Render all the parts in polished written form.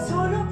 Solo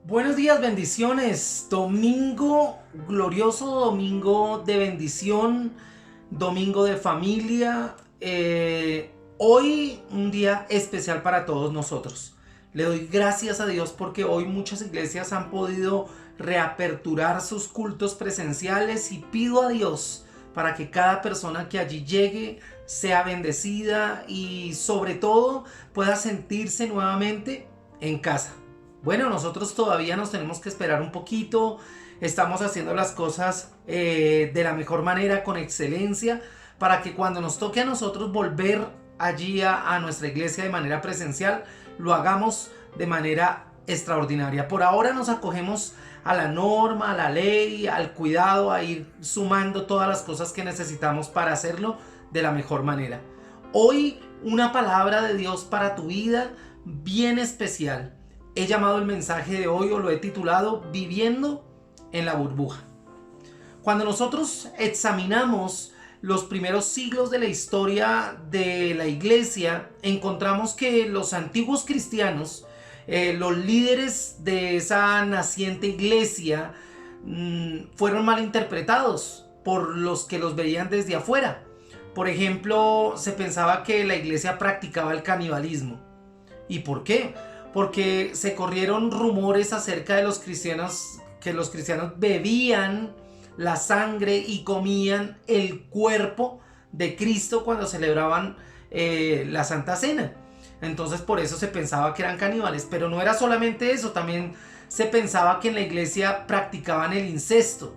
Buenos días, bendiciones. Domingo glorioso, domingo de bendición, domingo de familia. Hoy un día especial para todos nosotros. Le doy gracias a Dios porque hoy muchas iglesias han podido reaperturar sus cultos presenciales y pido a Dios para que cada persona que allí llegue sea bendecida y sobre todo pueda sentirse nuevamente en casa. Bueno, nosotros todavía nos tenemos que esperar un poquito. Estamos haciendo las cosas de la mejor manera, con excelencia, para que cuando nos toque a nosotros volver allí a nuestra iglesia de manera presencial, lo hagamos de manera extraordinaria. Por ahora nos acogemos a la norma, a la ley, al cuidado, a ir sumando todas las cosas que necesitamos para hacerlo de la mejor manera. Hoy una palabra de Dios para tu vida bien especial. He llamado el mensaje de hoy o lo he titulado Viviendo en la burbuja. Cuando nosotros examinamos los primeros siglos de la historia de la iglesia, encontramos que los antiguos cristianos, los líderes de esa naciente iglesia, fueron mal interpretados por los que los veían desde afuera. Por ejemplo, se pensaba que la iglesia practicaba el canibalismo. ¿Y por qué? Porque se corrieron rumores acerca de los cristianos, que los cristianos bebían la sangre y comían el cuerpo de Cristo cuando celebraban la Santa Cena. Entonces por eso se pensaba que eran caníbales, pero no era solamente eso, también se pensaba que en la iglesia practicaban el incesto.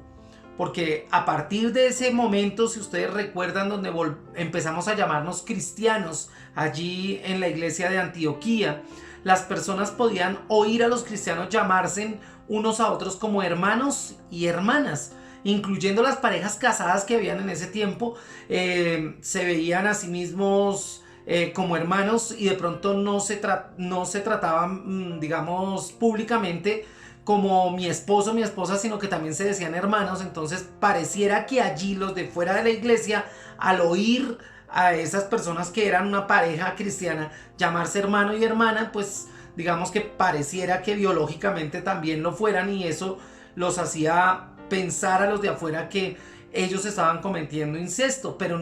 Porque a partir de ese momento, si ustedes recuerdan, donde empezamos a llamarnos cristianos allí en la iglesia de Antioquía, las personas podían oír a los cristianos llamarse unos a otros como hermanos y hermanas, incluyendo las parejas casadas que habían en ese tiempo. Se veían a sí mismos como hermanos y de pronto no se trataban, digamos, públicamente como mi esposo, mi esposa, sino que también se decían hermanos. Entonces pareciera que allí los de fuera de la iglesia, al oír a esas personas que eran una pareja cristiana llamarse hermano y hermana, pues digamos que pareciera que biológicamente también lo fueran, y eso los hacía pensar a los de afuera que ellos estaban cometiendo incesto. Pero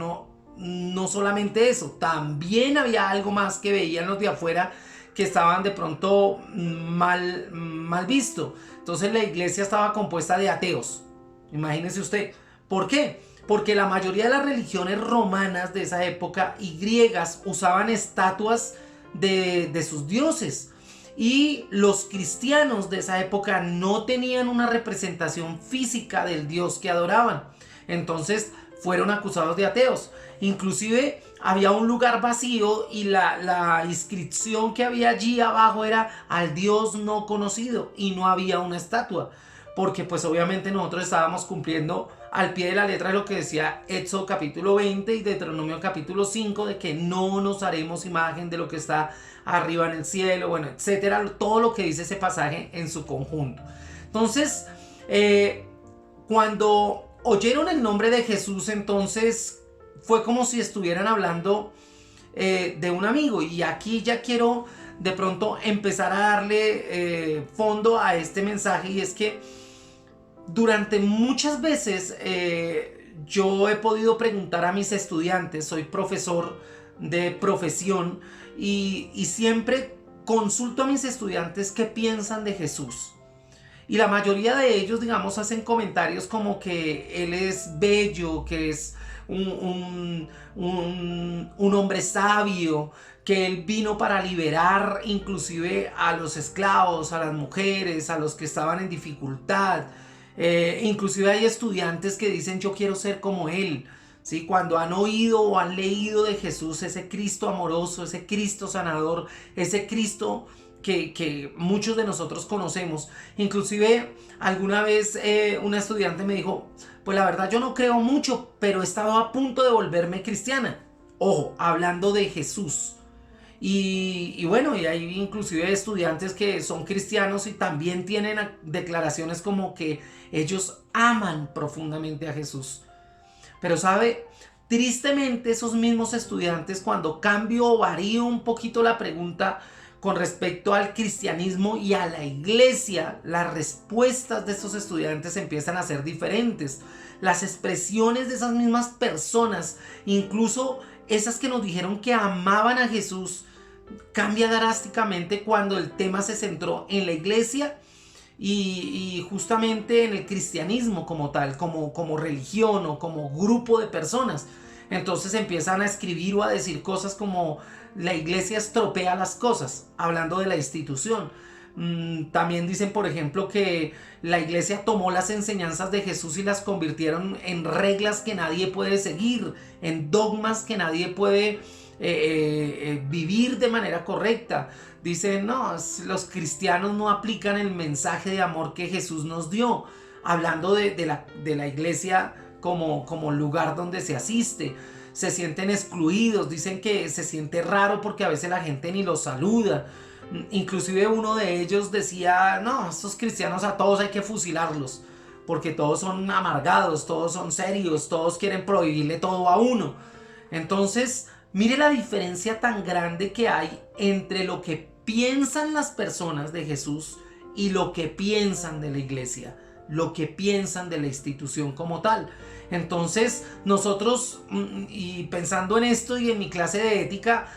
no solamente eso, también había algo más que veían los de afuera que estaban de pronto mal visto. Entonces la iglesia estaba compuesta de ateos. Imagínese usted. ¿Por qué? Porque la mayoría de las religiones romanas de esa época y griegas usaban estatuas de sus dioses. Y los cristianos de esa época no tenían una representación física del dios que adoraban. Entonces fueron acusados de ateos. Inclusive había un lugar vacío y la inscripción que había allí abajo era al Dios no conocido, y no había una estatua, porque pues obviamente nosotros estábamos cumpliendo al pie de la letra de lo que decía Éxodo capítulo 20 y Deuteronomio capítulo 5, de que no nos haremos imagen de lo que está arriba en el cielo, bueno, etcétera, todo lo que dice ese pasaje en su conjunto. Entonces, cuando oyeron el nombre de Jesús, entonces fue como si estuvieran hablando de un amigo. Y aquí ya quiero de pronto empezar a darle fondo a este mensaje, y es que durante muchas veces yo he podido preguntar a mis estudiantes, soy profesor de profesión, y siempre consulto a mis estudiantes qué piensan de Jesús. Y la mayoría de ellos, digamos, hacen comentarios como que él es bello, que es un hombre sabio, que él vino para liberar inclusive a los esclavos, a las mujeres, a los que estaban en dificultad. Inclusive hay estudiantes que dicen yo quiero ser como él. ¿Sí? Cuando han oído o han leído de Jesús, ese Cristo amoroso, ese Cristo sanador, ese Cristo que muchos de nosotros conocemos. Inclusive alguna vez una estudiante me dijo, pues la verdad yo no creo mucho, pero he estado a punto de volverme cristiana. Ojo, hablando de Jesús. Y bueno, y hay inclusive estudiantes que son cristianos y también tienen declaraciones como que ellos aman profundamente a Jesús. Pero sabe, tristemente esos mismos estudiantes, cuando cambio o varío un poquito la pregunta, con respecto al cristianismo y a la iglesia, las respuestas de estos estudiantes empiezan a ser diferentes. Las expresiones de esas mismas personas, incluso esas que nos dijeron que amaban a Jesús, cambia drásticamente cuando el tema se centró en la iglesia y justamente en el cristianismo como tal, como religión o como grupo de personas. Entonces empiezan a escribir o a decir cosas como la iglesia estropea las cosas, hablando de la institución. También dicen, por ejemplo, que la iglesia tomó las enseñanzas de Jesús y las convirtieron en reglas que nadie puede seguir, en dogmas que nadie puede vivir de manera correcta. Dicen, no, los cristianos no aplican el mensaje de amor que Jesús nos dio, hablando de la iglesia como lugar donde se asiste. Se sienten excluidos, dicen que se siente raro porque a veces la gente ni los saluda. Inclusive uno de ellos decía, no, estos cristianos a todos hay que fusilarlos, porque todos son amargados, todos son serios, todos quieren prohibirle todo a uno. Entonces, mire la diferencia tan grande que hay entre lo que piensan las personas de Jesús y lo que piensan de la iglesia, lo que piensan de la institución como tal. Entonces nosotros, y pensando en esto y en mi clase de ética,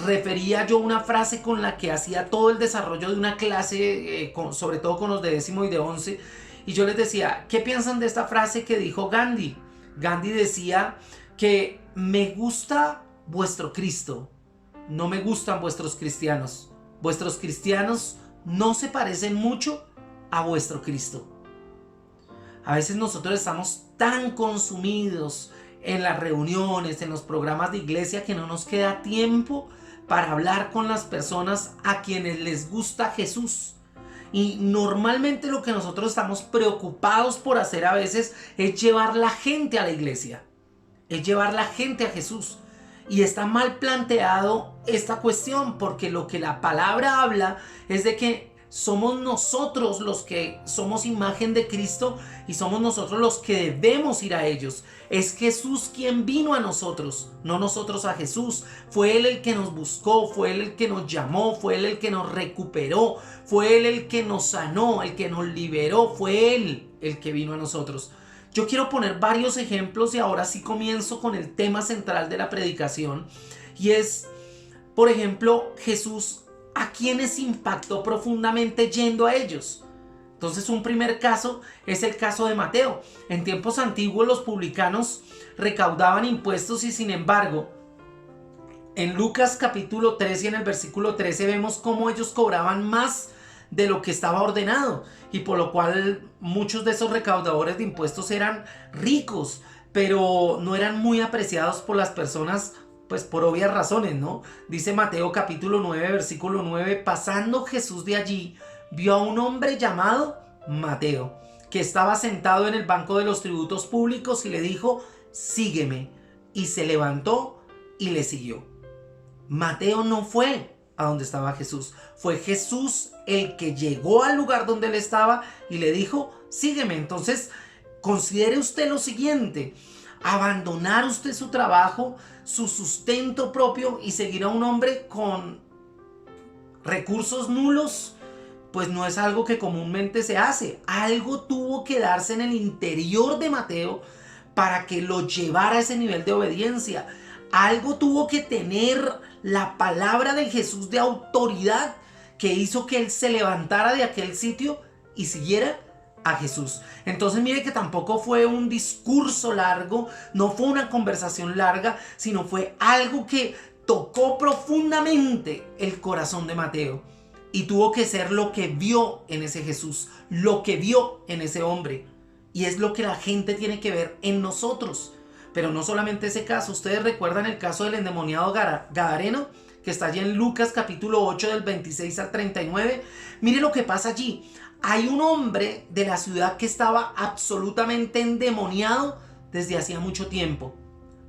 refería yo una frase con la que hacía todo el desarrollo de una clase, sobre todo con los de 10º y de 11, y yo les decía, ¿qué piensan de esta frase que dijo Gandhi? Gandhi decía que me gusta vuestro Cristo, no me gustan vuestros cristianos. Vuestros cristianos no se parecen mucho a vuestro Cristo. A veces nosotros estamos tan consumidos en las reuniones, en los programas de iglesia, que no nos queda tiempo para hablar con las personas a quienes les gusta Jesús. Y normalmente lo que nosotros estamos preocupados por hacer a veces es llevar la gente a la iglesia, es llevar la gente a Jesús. Y está mal planteado esta cuestión, porque lo que la palabra habla es de que somos nosotros los que somos imagen de Cristo y somos nosotros los que debemos ir a ellos. Es Jesús quien vino a nosotros, no nosotros a Jesús. Fue Él el que nos buscó, fue Él el que nos llamó, fue Él el que nos recuperó, fue Él el que nos sanó, el que nos liberó, fue Él el que vino a nosotros. Yo quiero poner varios ejemplos y ahora sí comienzo con el tema central de la predicación, y es, por ejemplo, Jesús a quienes impactó profundamente yendo a ellos. Entonces, un primer caso es el caso de Mateo. En tiempos antiguos los publicanos recaudaban impuestos y, sin embargo, en Lucas capítulo 3 y en el versículo 13 vemos cómo ellos cobraban más de lo que estaba ordenado, y por lo cual muchos de esos recaudadores de impuestos eran ricos, pero no eran muy apreciados por las personas, pues por obvias razones, ¿no? Dice Mateo capítulo 9, versículo 9, pasando Jesús de allí, vio a un hombre llamado Mateo, que estaba sentado en el banco de los tributos públicos, y le dijo, sígueme, y se levantó y le siguió. Mateo no fue a donde estaba Jesús, fue Jesús el que llegó al lugar donde él estaba y le dijo, sígueme. Entonces, considere usted lo siguiente: abandonar usted su trabajo, su sustento propio, y seguir a un hombre con recursos nulos, pues no es algo que comúnmente se hace. Algo tuvo que darse en el interior de Mateo para que lo llevara a ese nivel de obediencia. Algo tuvo que tener la palabra de Jesús de autoridad que hizo que él se levantara de aquel sitio y siguiera a Jesús. Entonces mire que tampoco fue un discurso largo, no fue una conversación larga, sino fue algo que tocó profundamente el corazón de Mateo, y tuvo que ser lo que vio en ese Jesús, lo que vio en ese hombre, y es lo que la gente tiene que ver en nosotros. Pero no solamente ese caso. Ustedes recuerdan el caso del endemoniado gadareno, que está allí en Lucas capítulo 8 del 26 al 39. Mire lo que pasa allí. Hay un hombre de la ciudad que estaba absolutamente endemoniado desde hacía mucho tiempo.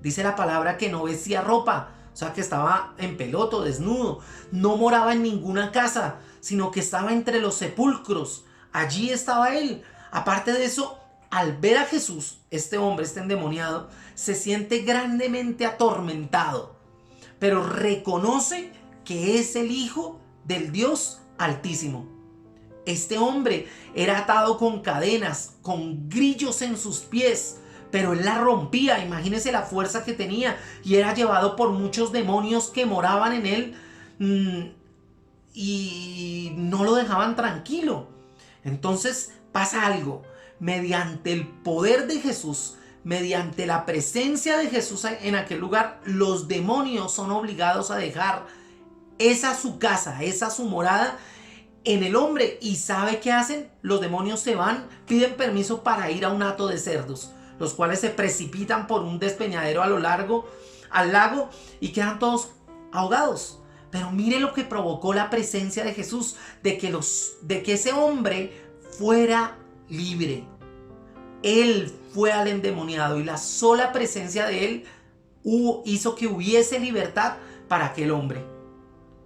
Dice la palabra que no vestía ropa, o sea que estaba en peloto, desnudo. No moraba en ninguna casa, sino que estaba entre los sepulcros. Allí estaba él. Aparte de eso, al ver a Jesús, este hombre, este endemoniado, se siente grandemente atormentado, pero reconoce que es el Hijo del Dios Altísimo. Este hombre era atado con cadenas, con grillos en sus pies, pero él la rompía. Imagínense la fuerza que tenía, y era llevado por muchos demonios que moraban en él y no lo dejaban tranquilo. Entonces pasa algo. Mediante el poder de Jesús, mediante la presencia de Jesús en aquel lugar, los demonios son obligados a dejar esa su casa, esa su morada en el hombre. ¿Y sabe qué hacen? Los demonios se van, piden permiso para ir a un hato de cerdos, los cuales se precipitan por un despeñadero al lago y quedan todos ahogados. Pero mire lo que provocó la presencia de Jesús, de que ese hombre fuera libre. Él fue al endemoniado, y la sola presencia de él hizo que hubiese libertad para aquel hombre.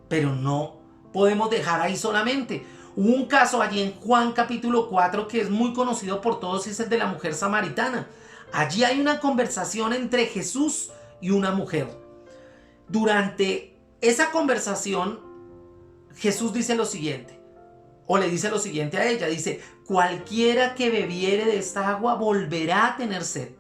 Pero no podemos dejar ahí solamente. Hubo un caso allí en Juan capítulo 4 que es muy conocido por todos, y es el de la mujer samaritana. Allí hay una conversación entre Jesús y una mujer. Durante esa conversación, Jesús dice lo siguiente, o le dice lo siguiente a ella. Dice: cualquiera que bebiere de esta agua volverá a tener sed,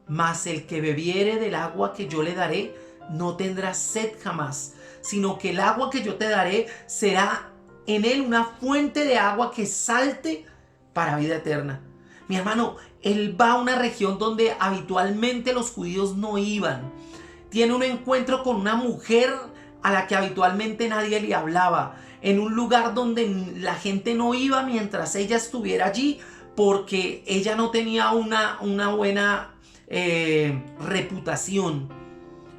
mas el que bebiere del agua que yo le daré no tendrá sed jamás, sino que el agua que yo te daré será en él una fuente de agua que salte para vida eterna. Mi hermano, él va a una región donde habitualmente los judíos no iban. Tiene un encuentro con una mujer a la que habitualmente nadie le hablaba, en un lugar donde la gente no iba mientras ella estuviera allí, porque ella no tenía una buena reputación.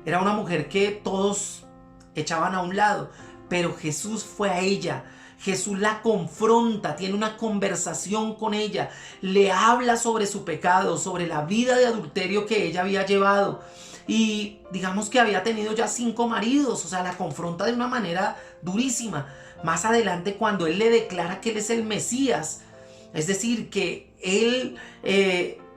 Era una mujer que todos echaban a un lado, pero Jesús fue a ella. Jesús la confronta, tiene una conversación con ella, le habla sobre su pecado, sobre la vida de adulterio que ella había llevado, y digamos que había tenido ya 5 maridos. O sea, la confronta de una manera durísima. Más adelante, cuando él le declara que él es el Mesías, es decir, que él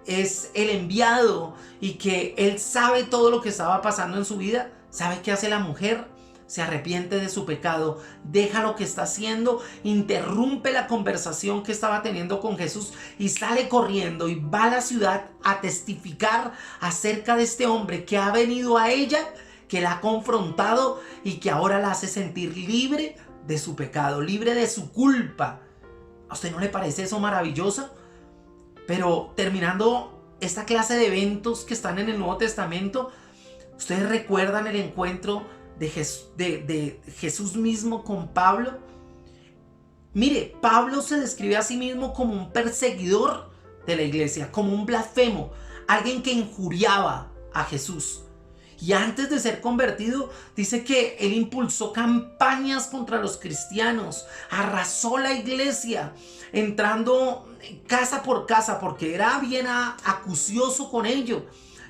es el enviado y que él sabe todo lo que estaba pasando en su vida, ¿sabe qué hace la mujer? Se arrepiente de su pecado, deja lo que está haciendo, interrumpe la conversación que estaba teniendo con Jesús y sale corriendo y va a la ciudad a testificar acerca de este hombre que ha venido a ella, que la ha confrontado y que ahora la hace sentir libre de su pecado, libre de su culpa. ¿A usted no le parece eso maravilloso? Pero terminando esta clase de eventos que están en el Nuevo Testamento, ¿ustedes recuerdan el encuentro de Jesús mismo con Pablo? Mire, Pablo se describe a sí mismo como un perseguidor de la iglesia, como un blasfemo, alguien que injuriaba a Jesús. Y antes de ser convertido, dice que él impulsó campañas contra los cristianos, arrasó la iglesia, entrando casa por casa, porque era bien acucioso con ello,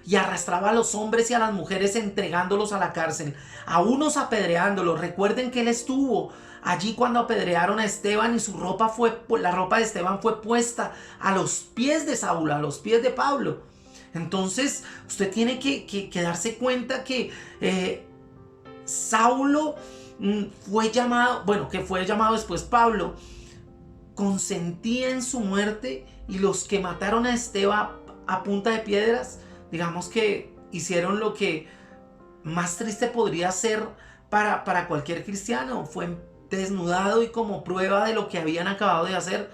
y arrastraba a los hombres y a las mujeres entregándolos a la cárcel, a unos apedreándolos. Recuerden que él estuvo allí cuando apedrearon a Esteban, y la ropa de Esteban fue puesta a los pies de Saulo, a los pies de Pablo. Entonces usted tiene que darse cuenta que Saulo fue llamado después Pablo, consentía en su muerte, y los que mataron a Esteban a punta de piedras, digamos que hicieron lo que más triste podría ser para cualquier cristiano. Fue desnudado, y como prueba de lo que habían acabado de hacer,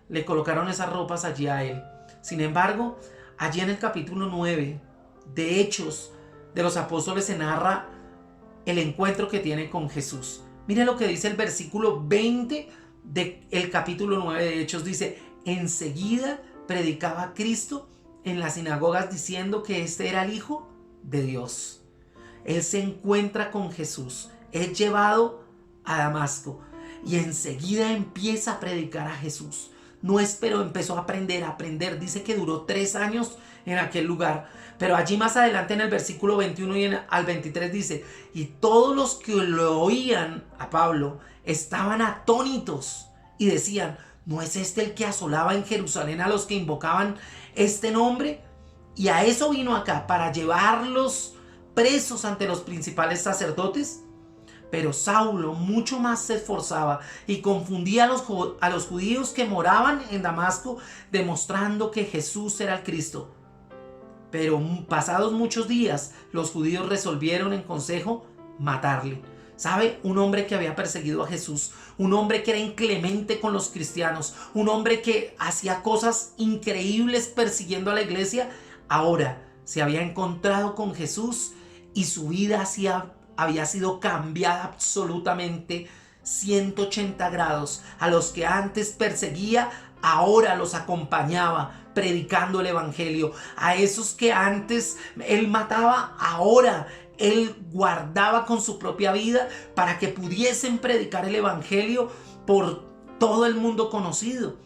le colocaron esas ropas allí a él. Sin embargo, allí en el capítulo 9 de Hechos de los Apóstoles se narra el encuentro que tiene con Jesús. Mire lo que dice el versículo 20 del capítulo 9 de Hechos. Dice: enseguida predicaba Cristo en las sinagogas diciendo que este era el Hijo de Dios. Él se encuentra con Jesús, es llevado a Damasco, y enseguida empieza a predicar a Jesús. No esperó, empezó a aprender. Dice que duró 3 años en aquel lugar. Pero allí más adelante en el versículo 21 y al 23 dice: y todos los que lo oían a Pablo estaban atónitos y decían: ¿no es este el que asolaba en Jerusalén a los que invocaban este nombre? Y a eso vino acá, para llevarlos presos ante los principales sacerdotes. Pero Saulo mucho más se esforzaba y confundía a los judíos que moraban en Damasco, demostrando que Jesús era el Cristo. Pero pasados muchos días, los judíos resolvieron en consejo matarle. ¿Sabe? Un hombre que había perseguido a Jesús, un hombre que era inclemente con los cristianos, un hombre que hacía cosas increíbles persiguiendo a la iglesia, ahora se había encontrado con Jesús y su vida había sido cambiada absolutamente 180 grados. A los que antes perseguía, ahora los acompañaba predicando el evangelio. A esos que antes él mataba, ahora él guardaba con su propia vida para que pudiesen predicar el evangelio por todo el mundo conocido.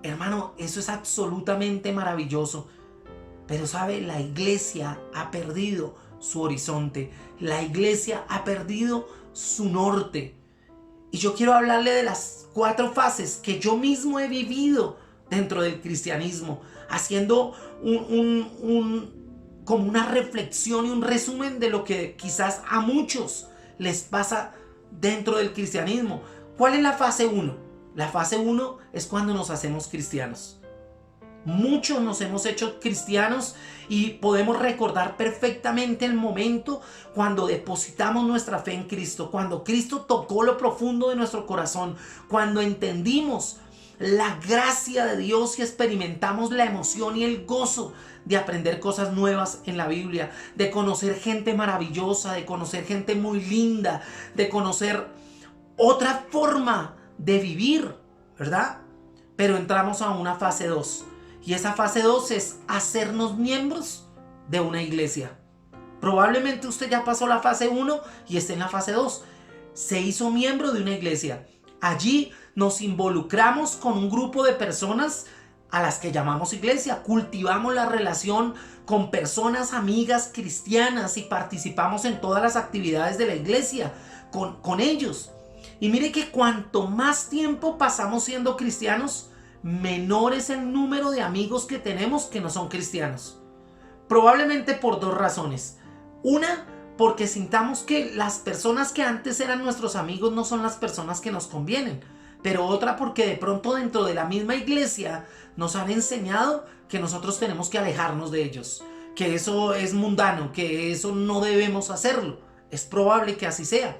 Hermano, eso es absolutamente maravilloso. Pero sabe, la iglesia ha perdido su horizonte. La iglesia ha perdido su norte. Y yo quiero hablarle de las 4 fases que yo mismo he vivido dentro del cristianismo, haciendo como una reflexión y un resumen de lo que quizás a muchos les pasa dentro del cristianismo. ¿Cuál es la fase 1? La fase 1 es cuando nos hacemos cristianos. Muchos nos hemos hecho cristianos y podemos recordar perfectamente el momento cuando depositamos nuestra fe en Cristo, cuando Cristo tocó lo profundo de nuestro corazón, cuando entendimos la gracia de Dios y experimentamos la emoción y el gozo de aprender cosas nuevas en la Biblia, de conocer gente maravillosa, de conocer gente muy linda, de conocer otra forma de vivir, ¿verdad? Pero entramos a una fase 2. Y esa fase 2 es hacernos miembros de una iglesia. Probablemente usted ya pasó la fase 1 y está en la fase 2. Se hizo miembro de una iglesia. Allí nos involucramos con un grupo de personas a las que llamamos iglesia. Cultivamos la relación con personas amigas cristianas y participamos en todas las actividades de la iglesia con ellos. Y mire que cuanto más tiempo pasamos siendo cristianos, menor es el número de amigos que tenemos que no son cristianos. Probablemente por 2 razones. Una, porque sintamos que las personas que antes eran nuestros amigos no son las personas que nos convienen. Pero otra, porque de pronto dentro de la misma iglesia nos han enseñado que nosotros tenemos que alejarnos de ellos, que eso es mundano, que eso no debemos hacerlo. Es probable que así sea.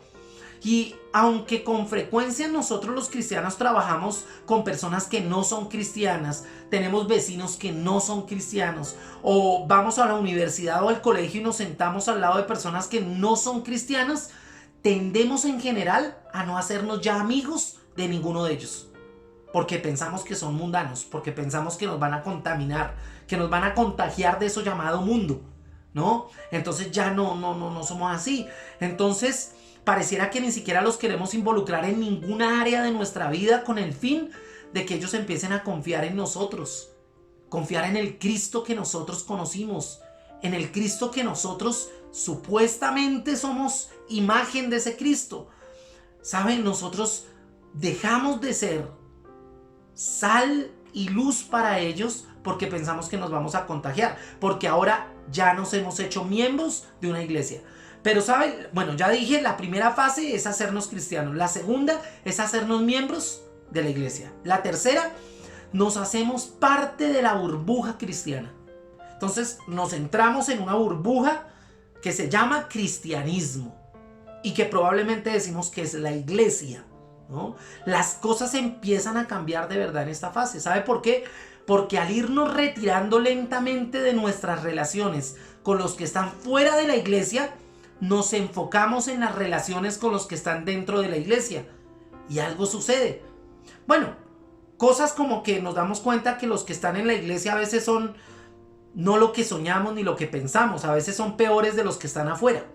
Y aunque con frecuencia nosotros los cristianos trabajamos con personas que no son cristianas, tenemos vecinos que no son cristianos, o vamos a la universidad o al colegio y nos sentamos al lado de personas que no son cristianas, tendemos en general a no hacernos ya amigos de ninguno de ellos. Porque pensamos que son mundanos, porque pensamos que nos van a contaminar, que nos van a contagiar de eso llamado mundo, ¿no? Entonces ya no somos así. Entonces pareciera que ni siquiera los queremos involucrar en ninguna área de nuestra vida con el fin de que ellos empiecen a confiar en nosotros, confiar en el Cristo que nosotros conocimos, en el Cristo que nosotros supuestamente somos imagen de ese Cristo. ¿Saben? Nosotros dejamos de ser sal y luz para ellos porque pensamos que nos vamos a contagiar, porque ahora ya nos hemos hecho miembros de una iglesia. Pero ¿saben? Bueno, ya dije, la primera fase es hacernos cristianos. La segunda es hacernos miembros de la iglesia. La tercera, nos hacemos parte de la burbuja cristiana. Entonces nos entramos en una burbuja que se llama cristianismo y que probablemente decimos que es la iglesia, ¿no? Las cosas empiezan a cambiar de verdad en esta fase. ¿Sabe por qué? Porque al irnos retirando lentamente de nuestras relaciones con los que están fuera de la iglesia, nos enfocamos en las relaciones con los que están dentro de la iglesia y algo sucede. Bueno, cosas como que nos damos cuenta que los que están en la iglesia a veces son no lo que soñamos ni lo que pensamos, a veces son peores de los que están afuera.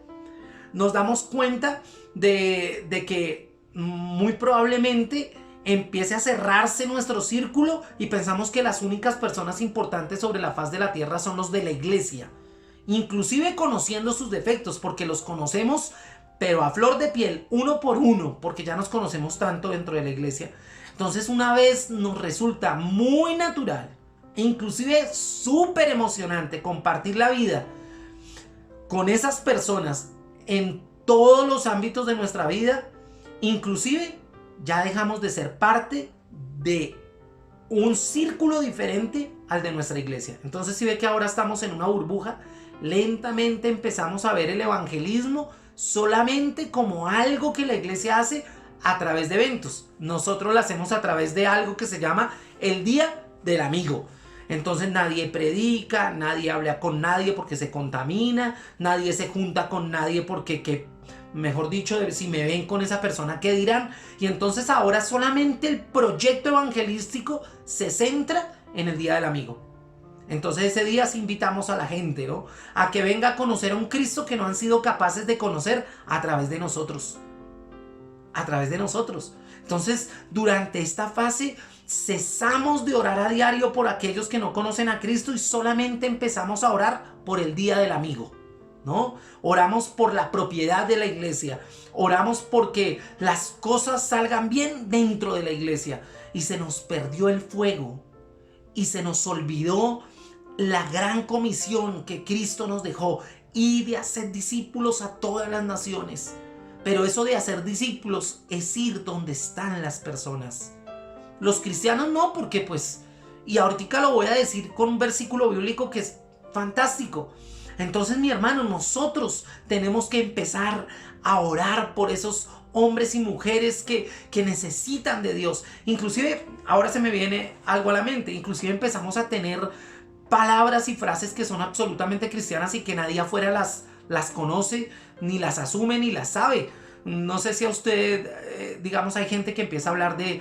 Nos damos cuenta de que muy probablemente empiece a cerrarse nuestro círculo y pensamos que las únicas personas importantes sobre la faz de la tierra son los de la iglesia. Inclusive conociendo sus defectos, porque los conocemos, pero a flor de piel, uno por uno, porque ya nos conocemos tanto dentro de la iglesia. Entonces una vez nos resulta muy natural, inclusive súper emocionante compartir la vida con esas personas en todos los ámbitos de nuestra vida. Inclusive ya dejamos de ser parte de un círculo diferente al de nuestra iglesia. Entonces, si ve que ahora estamos en una burbuja, lentamente empezamos a ver el evangelismo solamente como algo que la iglesia hace a través de eventos. Nosotros lo hacemos a través de algo que se llama el Día del Amigo. Entonces nadie predica, nadie habla con nadie porque se contamina, nadie se junta con nadie porque mejor dicho, si me ven con esa persona, ¿qué dirán? Y entonces ahora solamente el proyecto evangelístico se centra en el Día del Amigo. Entonces ese día sí invitamos a la gente, ¿no?, a que venga a conocer a un Cristo que no han sido capaces de conocer a través de nosotros. A través de nosotros. Entonces, durante esta fase cesamos de orar a diario por aquellos que no conocen a Cristo y solamente empezamos a orar por el Día del Amigo, ¿no? Oramos por la propiedad de la iglesia, oramos porque las cosas salgan bien dentro de la iglesia, y se nos perdió el fuego y se nos olvidó la gran comisión que Cristo nos dejó, y de hacer discípulos a todas las naciones. Pero eso de hacer discípulos es ir donde están las personas. Los cristianos no, porque pues, y ahorita lo voy a decir con un versículo bíblico que es fantástico. Entonces, mi hermano, nosotros tenemos que empezar a orar por esos hombres y mujeres que necesitan de Dios. Inclusive, ahora se me viene algo a la mente, inclusive empezamos a tener palabras y frases que son absolutamente cristianas y que nadie afuera las conoce, ni las asume, ni las sabe. No sé si a usted, digamos, hay gente que empieza a hablar de,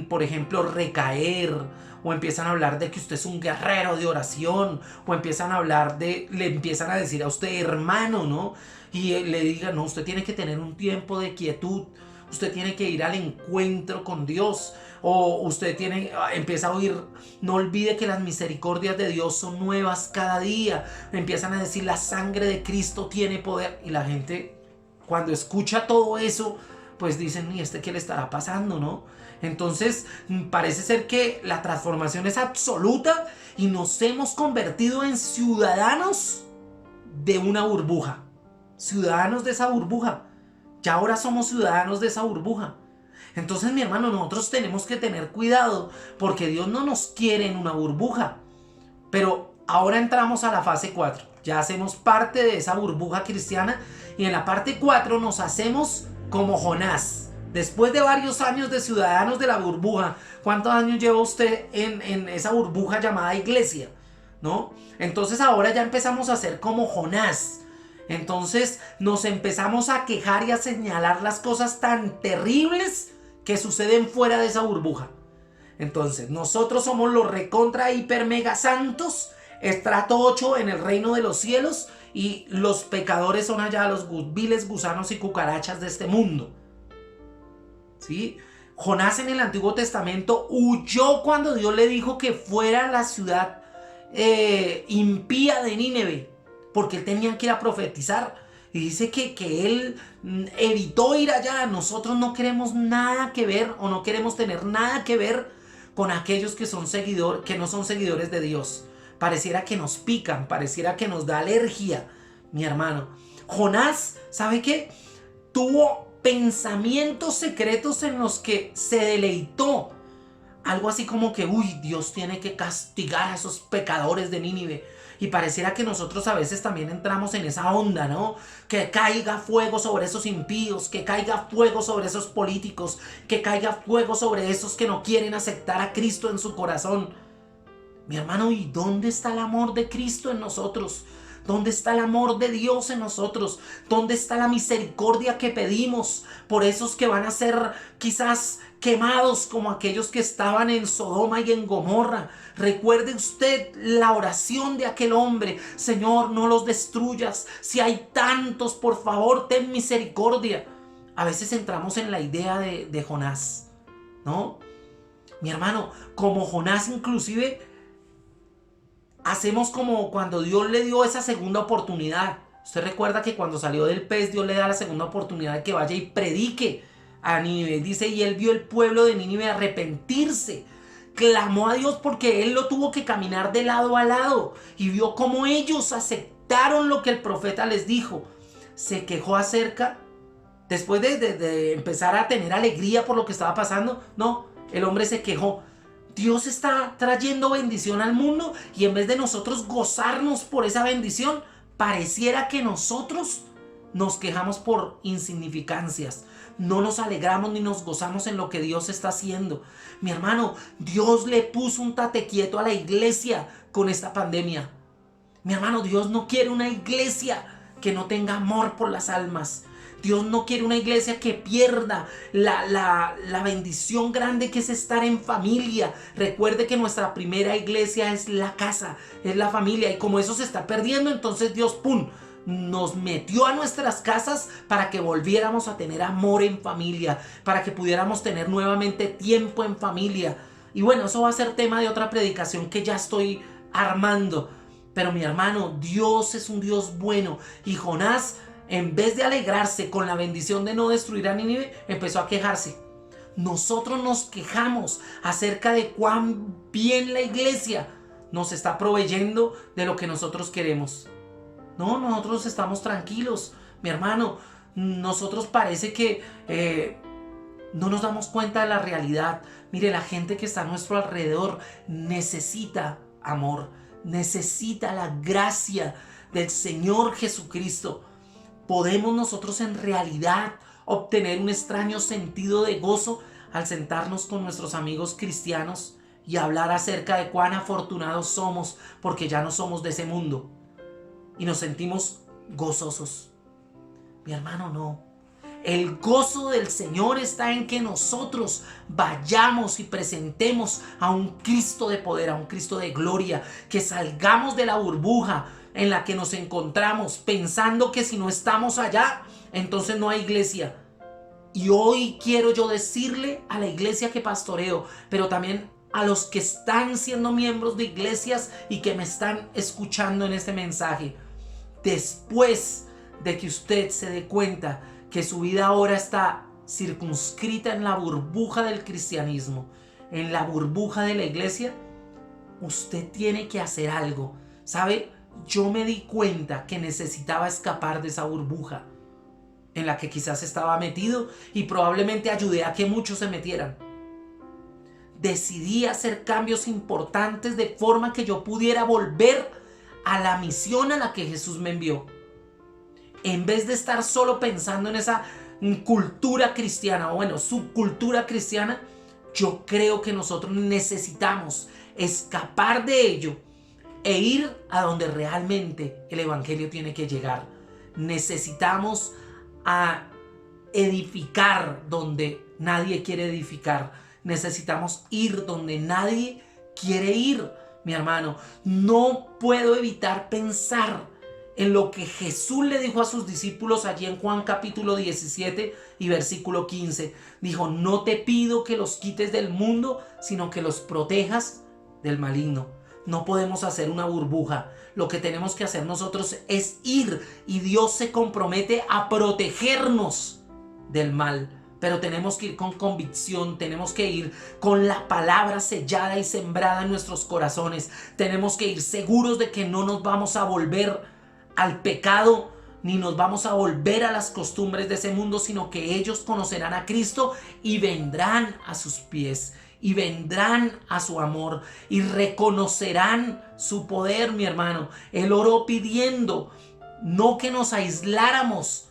por ejemplo, recaer, o empiezan a hablar de que usted es un guerrero de oración, o empiezan a hablar le empiezan a decir a usted hermano, ¿no? Y le digan, no, usted tiene que tener un tiempo de quietud, usted tiene que ir al encuentro con Dios, o usted empieza a oír, no olvide que las misericordias de Dios son nuevas cada día. Empiezan a decir, la sangre de Cristo tiene poder, y la gente, cuando escucha todo eso, pues dicen, ¿y qué le estará pasando, no? Entonces parece ser que la transformación es absoluta y nos hemos convertido en ciudadanos de una burbuja. Ciudadanos de esa burbuja. Ya ahora somos ciudadanos de esa burbuja. Entonces, mi hermano, nosotros tenemos que tener cuidado, porque Dios no nos quiere en una burbuja. Pero ahora entramos a la fase 4. Ya hacemos parte de esa burbuja cristiana, y en la parte 4 nos hacemos como Jonás. Después de varios años de ciudadanos de la burbuja, ¿cuántos años lleva usted en esa burbuja llamada iglesia? ¿No? Entonces ahora ya empezamos a ser como Jonás. Entonces nos empezamos a quejar y a señalar las cosas tan terribles que suceden fuera de esa burbuja. Entonces nosotros somos los recontra hiper mega santos, estrato 8 en el reino de los cielos, y los pecadores son allá los viles gusanos y cucarachas de este mundo. ¿Sí? Jonás en el Antiguo Testamento huyó cuando Dios le dijo que fuera a la ciudad impía de Nínive, porque él tenía que ir a profetizar, y dice que él evitó ir allá. Nosotros no queremos nada que ver, o no queremos tener nada que ver con aquellos que no son seguidores de Dios. Pareciera que nos pican, pareciera que nos da alergia, mi hermano. Jonás, ¿sabe qué? Tuvo pensamientos secretos en los que se deleitó. Algo así como que, Dios tiene que castigar a esos pecadores de Nínive. Y pareciera que nosotros a veces también entramos en esa onda, ¿no? Que caiga fuego sobre esos impíos, que caiga fuego sobre esos políticos, que caiga fuego sobre esos que no quieren aceptar a Cristo en su corazón. Mi hermano, ¿y dónde está el amor de Cristo en nosotros? ¿Dónde está el amor de Dios en nosotros? ¿Dónde está la misericordia que pedimos por esos que van a ser quizás quemados como aquellos que estaban en Sodoma y en Gomorra? Recuerde usted la oración de aquel hombre: Señor, no los destruyas. Si hay tantos, por favor, ten misericordia. A veces entramos en la idea de Jonás, ¿no? Mi hermano, como Jonás, inclusive hacemos como cuando Dios le dio esa segunda oportunidad. Usted recuerda que cuando salió del pez, Dios le da la segunda oportunidad de que vaya y predique a Nínive. Dice, y él vio el pueblo de Nínive arrepentirse. Clamó a Dios porque él lo tuvo que caminar de lado a lado, y vio cómo ellos aceptaron lo que el profeta les dijo. Se quejó acerca Después de empezar a tener alegría por lo que estaba pasando, no, el hombre se quejó. Dios está trayendo bendición al mundo y en vez de nosotros gozarnos por esa bendición, pareciera que nosotros nos quejamos por insignificancias. No nos alegramos ni nos gozamos en lo que Dios está haciendo. Mi hermano, Dios le puso un tate quieto a la iglesia con esta pandemia. Mi hermano, Dios no quiere una iglesia que no tenga amor por las almas. Dios no quiere una iglesia que pierda la bendición grande que es estar en familia. Recuerde que nuestra primera iglesia es la casa, es la familia. Y como eso se está perdiendo, entonces Dios, ¡pum!, nos metió a nuestras casas para que volviéramos a tener amor en familia, para que pudiéramos tener nuevamente tiempo en familia. Y bueno, eso va a ser tema de otra predicación que ya estoy armando. Pero mi hermano, Dios es un Dios bueno. Y Jonás, en vez de alegrarse con la bendición de no destruir a Nínive, empezó a quejarse. Nosotros nos quejamos acerca de cuán bien la iglesia nos está proveyendo de lo que nosotros queremos. No, nosotros estamos tranquilos, mi hermano. Nosotros parece que no nos damos cuenta de la realidad. Mire, la gente que está a nuestro alrededor necesita amor, necesita la gracia del Señor Jesucristo. ¿Podemos nosotros en realidad obtener un extraño sentido de gozo al sentarnos con nuestros amigos cristianos y hablar acerca de cuán afortunados somos porque ya no somos de ese mundo y nos sentimos gozosos? Mi hermano, no. El gozo del Señor está en que nosotros vayamos y presentemos a un Cristo de poder, a un Cristo de gloria, que salgamos de la burbuja en la que nos encontramos pensando que si no estamos allá, entonces no hay iglesia. Y hoy quiero yo decirle a la iglesia que pastoreo, pero también a los que están siendo miembros de iglesias y que me están escuchando en este mensaje, después de que usted se dé cuenta que su vida ahora está circunscrita en la burbuja del cristianismo, en la burbuja de la iglesia, usted tiene que hacer algo. ¿Sabe? Yo me di cuenta que necesitaba escapar de esa burbuja en la que quizás estaba metido y probablemente ayudé a que muchos se metieran. Decidí hacer cambios importantes de forma que yo pudiera volver a la misión a la que Jesús me envió. En vez de estar solo pensando en esa cultura cristiana, o bueno, subcultura cristiana, yo creo que nosotros necesitamos escapar de ello e ir a donde realmente el evangelio tiene que llegar. Necesitamos a edificar donde nadie quiere edificar. Necesitamos ir donde nadie quiere ir, mi hermano. No puedo evitar pensar en lo que Jesús le dijo a sus discípulos allí en Juan capítulo 17 y versículo 15. Dijo: no te pido que los quites del mundo, sino que los protejas del maligno. No podemos hacer una burbuja. Lo que tenemos que hacer nosotros es ir, y Dios se compromete a protegernos del mal. Pero tenemos que ir con convicción, tenemos que ir con la palabra sellada y sembrada en nuestros corazones. Tenemos que ir seguros de que no nos vamos a volver al pecado, ni nos vamos a volver a las costumbres de ese mundo, sino que ellos conocerán a Cristo y vendrán a sus pies. Y vendrán a su amor y reconocerán su poder, mi hermano. Él oró pidiendo no que nos aisláramos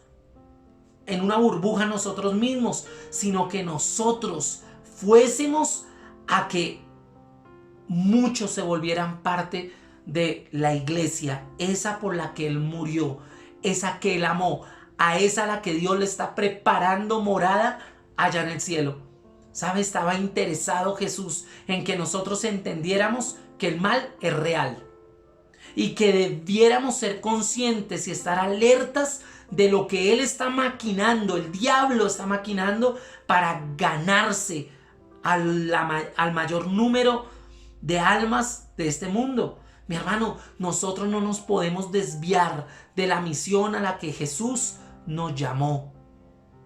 en una burbuja nosotros mismos, sino que nosotros fuésemos a que muchos se volvieran parte de la iglesia, esa por la que Él murió, esa que Él amó, a esa a la que Dios le está preparando morada allá en el cielo. ¿Sabe? Estaba interesado Jesús en que nosotros entendiéramos que el mal es real y que debiéramos ser conscientes y estar alertas de lo que Él está maquinando, el diablo está maquinando para ganarse al mayor número de almas de este mundo. Mi hermano, nosotros no nos podemos desviar de la misión a la que Jesús nos llamó.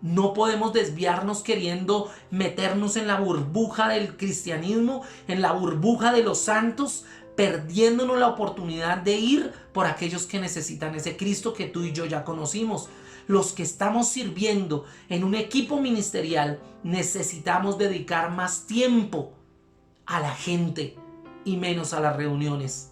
No podemos desviarnos queriendo meternos en la burbuja del cristianismo, en la burbuja de los santos, perdiéndonos la oportunidad de ir por aquellos que necesitan ese Cristo que tú y yo ya conocimos. los que estamos sirviendo en un equipo ministerial necesitamos dedicar más tiempo a la gente y menos a las reuniones.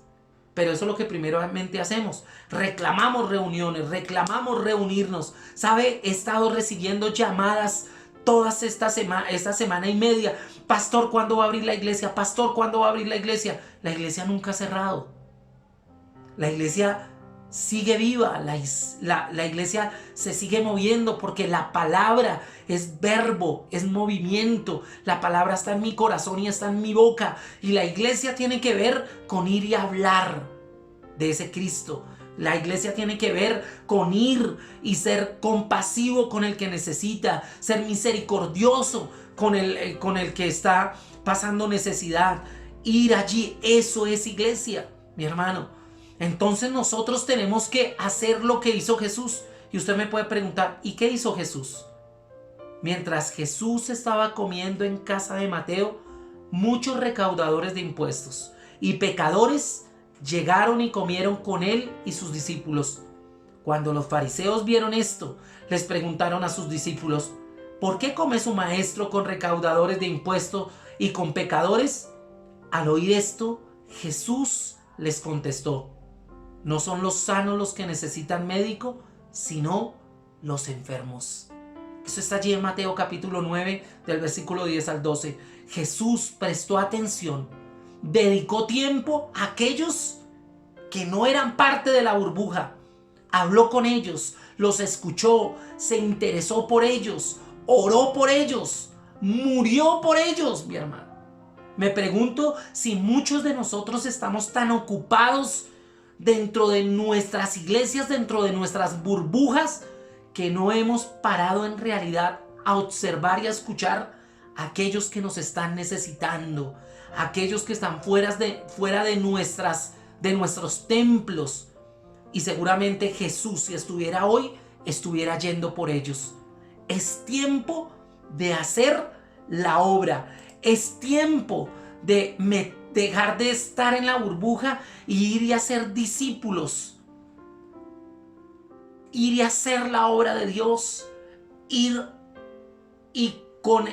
Pero eso es lo que primeramente hacemos. Reclamamos reuniones, reclamamos reunirnos. ¿Sabe? He estado recibiendo llamadas todas esta semana y media. Pastor, ¿cuándo va a abrir la iglesia? Pastor, ¿cuándo va a abrir la iglesia? La iglesia nunca ha cerrado. La iglesia sigue viva. La iglesia se sigue moviendo porque la palabra es verbo, es movimiento. La palabra está en mi corazón y está en mi boca. Y la iglesia tiene que ver con ir y hablar de ese Cristo. La iglesia tiene que ver con ir y ser compasivo con el que necesita, ser misericordioso con el que está pasando necesidad. Ir allí, eso es iglesia, mi hermano. Entonces nosotros tenemos que hacer lo que hizo Jesús. Y usted me puede preguntar, ¿y qué hizo Jesús? Mientras Jesús estaba comiendo en casa de Mateo, muchos recaudadores de impuestos y pecadores llegaron y comieron con él y sus discípulos. Cuando los fariseos vieron esto, les preguntaron a sus discípulos, ¿por qué come su maestro con recaudadores de impuestos y con pecadores? Al oír esto, Jesús les contestó, no son los sanos los que necesitan médico, sino los enfermos. Eso está allí en Mateo capítulo 9, del versículo 10 al 12. Jesús prestó atención, dedicó tiempo a aquellos que no eran parte de la burbuja. Habló con ellos, los escuchó, se interesó por ellos, oró por ellos, murió por ellos, mi hermano. Me pregunto si muchos de nosotros estamos tan ocupados dentro de nuestras iglesias, dentro de nuestras burbujas, que no hemos parado en realidad a observar y a escuchar a aquellos que nos están necesitando, aquellos que están fuera de nuestros templos. Y seguramente Jesús, si estuviera hoy, estuviera yendo por ellos. Es tiempo de hacer la obra. Es tiempo de dejar de estar en la burbuja y ir y hacer discípulos. Ir y hacer la obra de Dios. Ir y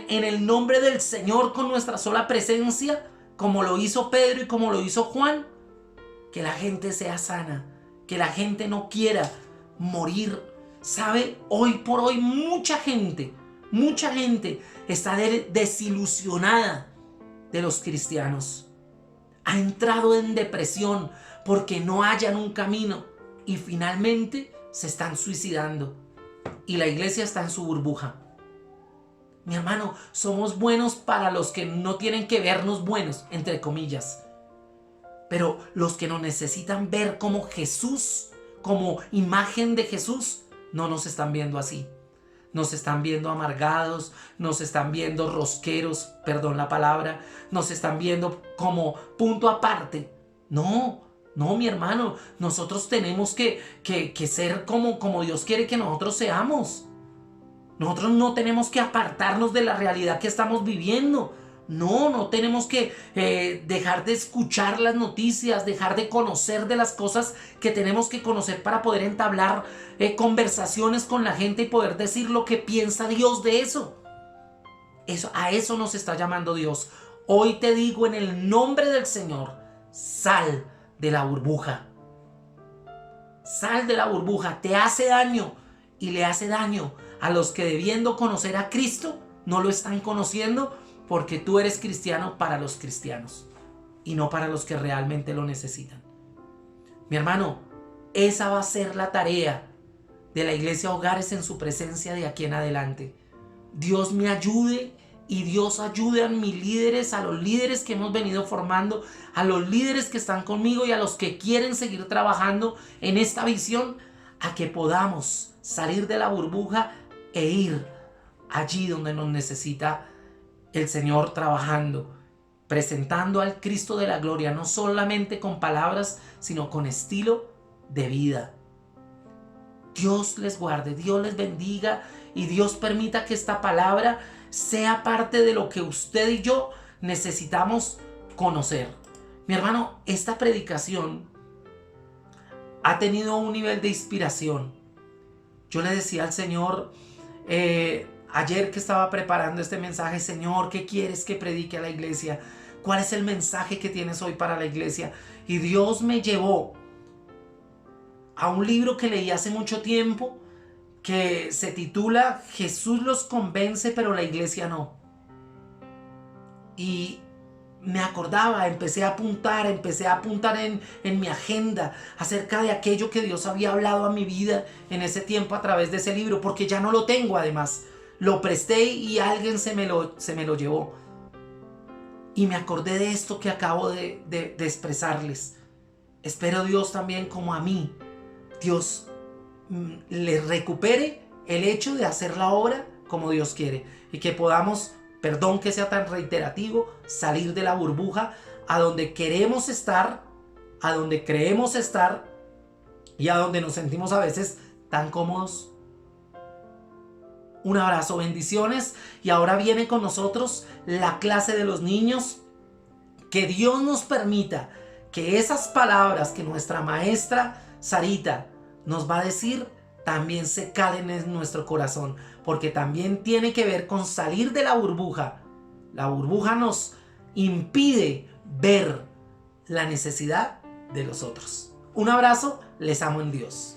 en el nombre del Señor, con nuestra sola presencia, como lo hizo Pedro y como lo hizo Juan, que la gente sea sana, que la gente no quiera morir. ¿Sabe? Hoy por hoy mucha gente está desilusionada de los cristianos. Ha entrado en depresión porque no hallan un camino y finalmente se están suicidando. Y la iglesia está en su burbuja. Mi hermano, somos buenos para los que no tienen que vernos buenos, entre comillas. Pero los que nos necesitan ver como Jesús, como imagen de Jesús, no nos están viendo así. Nos están viendo amargados, nos están viendo rosqueros, perdón la palabra, nos están viendo como punto aparte. No, mi hermano, nosotros tenemos que ser como Dios quiere que nosotros seamos. Nosotros no tenemos que apartarnos de la realidad que estamos viviendo. No tenemos que dejar de escuchar las noticias, dejar de conocer de las cosas que tenemos que conocer para poder entablar conversaciones con la gente y poder decir lo que piensa Dios de eso. A eso nos está llamando Dios. Hoy te digo en el nombre del Señor, sal de la burbuja. Sal de la burbuja, te hace daño y le hace daño a los que debiendo conocer a Cristo no lo están conociendo, porque tú eres cristiano para los cristianos y no para los que realmente lo necesitan. Mi hermano, esa va a ser la tarea de la iglesia Hogares en su presencia de aquí en adelante. Dios me ayude y Dios ayude a mis líderes, a los líderes que hemos venido formando, a los líderes que están conmigo y a los que quieren seguir trabajando en esta visión, a que podamos salir de la burbuja e ir allí donde nos necesita el Señor, trabajando, presentando al Cristo de la gloria, no solamente con palabras, sino con estilo de vida. Dios les guarde, Dios les bendiga y Dios permita que esta palabra sea parte de lo que usted y yo necesitamos conocer. Mi hermano, esta predicación ha tenido un nivel de inspiración Yo le decía al Señor, ayer que estaba preparando este mensaje, Señor, ¿qué quieres que predique a la iglesia? ¿Cuál es el mensaje que tienes hoy para la iglesia? Y Dios me llevó a un libro que leí hace mucho tiempo, que se titula Jesús los convence, pero la iglesia no. Y me acordaba, empecé a apuntar en mi agenda acerca de aquello que Dios había hablado a mi vida en ese tiempo a través de ese libro, porque ya no lo tengo además. Lo presté y alguien se me lo llevó. Y me acordé de esto que acabo de expresarles. Espero Dios también, como a mí, Dios le recupere el hecho de hacer la obra como Dios quiere, y que podamos, perdón que sea tan reiterativo, salir de la burbuja a donde queremos estar, a donde creemos estar y a donde nos sentimos a veces tan cómodos. Un abrazo, bendiciones, y ahora viene con nosotros la clase de los niños. Que Dios nos permita que esas palabras que nuestra maestra Sarita nos va a decir también se calen en nuestro corazón, porque también tiene que ver con salir de la burbuja. La burbuja nos impide ver la necesidad de los otros. Un abrazo, les amo en Dios.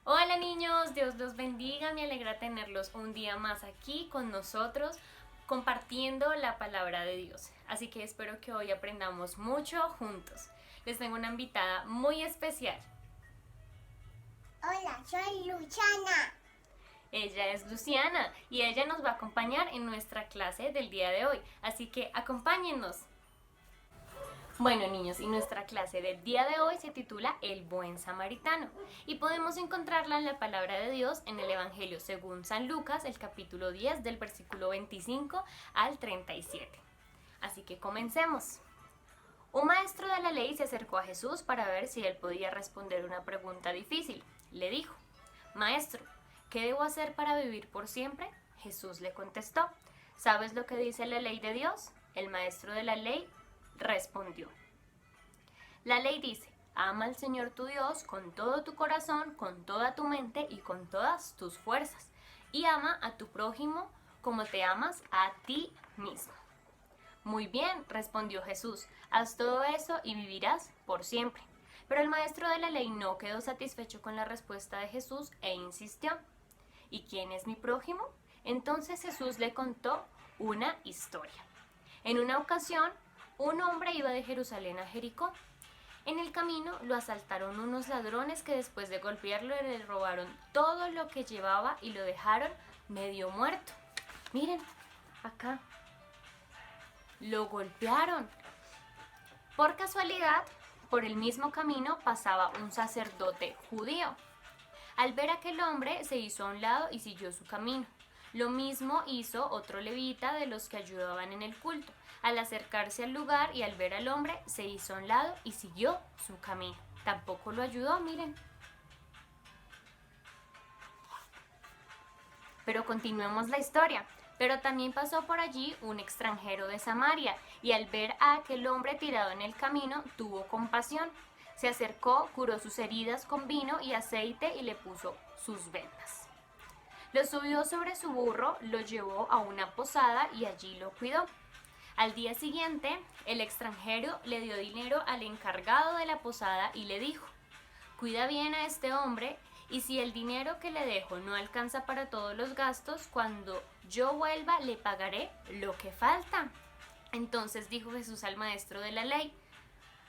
Hola niños, Dios los bendiga, me alegra tenerlos un día más aquí con nosotros compartiendo la palabra de Dios. Así que espero que hoy aprendamos mucho juntos. Les tengo una invitada muy especial. Hola, soy Luciana. Ella es Luciana y ella nos va a acompañar en nuestra clase del día de hoy. Así que acompáñennos. Bueno niños, y nuestra clase del día de hoy se titula El Buen Samaritano y podemos encontrarla en la palabra de Dios en el Evangelio según San Lucas, el capítulo 10 del versículo 25 al 37. Así que comencemos. Un maestro de la ley se acercó a Jesús para ver si él podía responder una pregunta difícil. Le dijo: Maestro, ¿qué debo hacer para vivir por siempre? Jesús le contestó: ¿Sabes lo que dice la ley de Dios? El maestro de la ley respondió: La ley dice, ama al Señor tu Dios con todo tu corazón, con toda tu mente y con todas tus fuerzas, y ama a tu prójimo como te amas a ti mismo. Muy bien, respondió Jesús, haz todo eso y vivirás por siempre. Pero el maestro de la ley no quedó satisfecho con la respuesta de Jesús e insistió: ¿Y quién es mi prójimo? Entonces Jesús le contó una historia. En una ocasión, un hombre iba de Jerusalén a Jericó. En el camino lo asaltaron unos ladrones que después de golpearlo le robaron todo lo que llevaba y lo dejaron medio muerto. Miren, acá. Lo golpearon. Por casualidad, por el mismo camino pasaba un sacerdote judío. Al ver a aquel hombre, se hizo a un lado y siguió su camino. Lo mismo hizo otro levita de los que ayudaban en el culto. Al acercarse al lugar y al ver al hombre, se hizo a un lado y siguió su camino. Tampoco lo ayudó, miren. Pero continuemos la historia. Pero también pasó por allí un extranjero de Samaria, y al ver a aquel hombre tirado en el camino, tuvo compasión. Se acercó, curó sus heridas con vino y aceite y le puso sus vendas. Lo subió sobre su burro, lo llevó a una posada y allí lo cuidó. Al día siguiente, el extranjero le dio dinero al encargado de la posada y le dijo: Cuida bien a este hombre, y si el dinero que le dejo no alcanza para todos los gastos, cuando yo vuelva le pagaré lo que falta. Entonces dijo Jesús al maestro de la ley: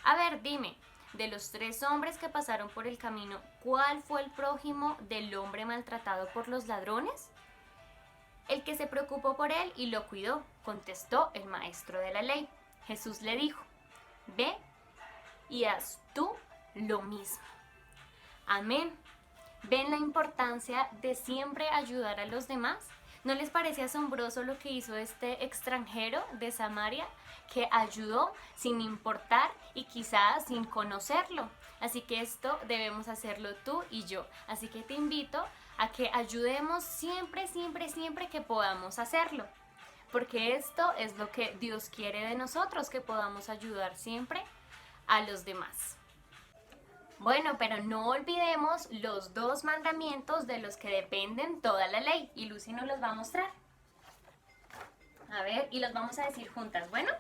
A ver, dime, de los 3 hombres que pasaron por el camino, ¿cuál fue el prójimo del hombre maltratado por los ladrones? El que se preocupó por él y lo cuidó, contestó el maestro de la ley. Jesús le dijo: Ve y haz tú lo mismo. Amén. ¿Ven la importancia de siempre ayudar a los demás? ¿No les parece asombroso lo que hizo este extranjero de Samaria, que ayudó sin importar y quizás sin conocerlo? Así que esto debemos hacerlo tú y yo. Así que te invito a que ayudemos siempre, siempre, siempre que podamos hacerlo. Porque esto es lo que Dios quiere de nosotros, que podamos ayudar siempre a los demás. Bueno, pero no olvidemos los 2 mandamientos de los que dependen toda la ley. Y Lucy nos los va a mostrar. A ver, y los vamos a decir juntas. Bueno,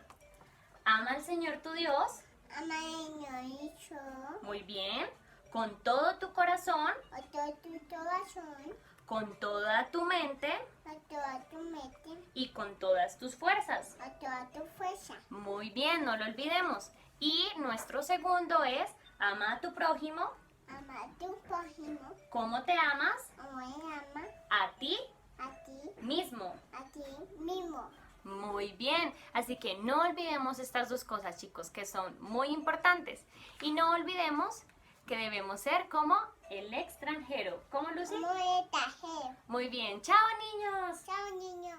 ama al Señor tu Dios. Ama al Señor Muy bien. Con todo tu corazón, con todo tu corazón, con toda tu mente con toda tu mente, y con todas tus fuerzas. con toda tu fuerza. Muy bien, no lo olvidemos. Y nuestro segundo es, ama a tu prójimo. Ama a tu prójimo, ¿Cómo te amas? como él ama A ti a ti mismo. mismo. Muy bien, así que no olvidemos estas 2 cosas, chicos, que son muy importantes. Y no olvidemos que debemos ser como el extranjero. ¿Cómo, Lucy? Como el tajero. Muy bien, chao, niños. Chao, niño.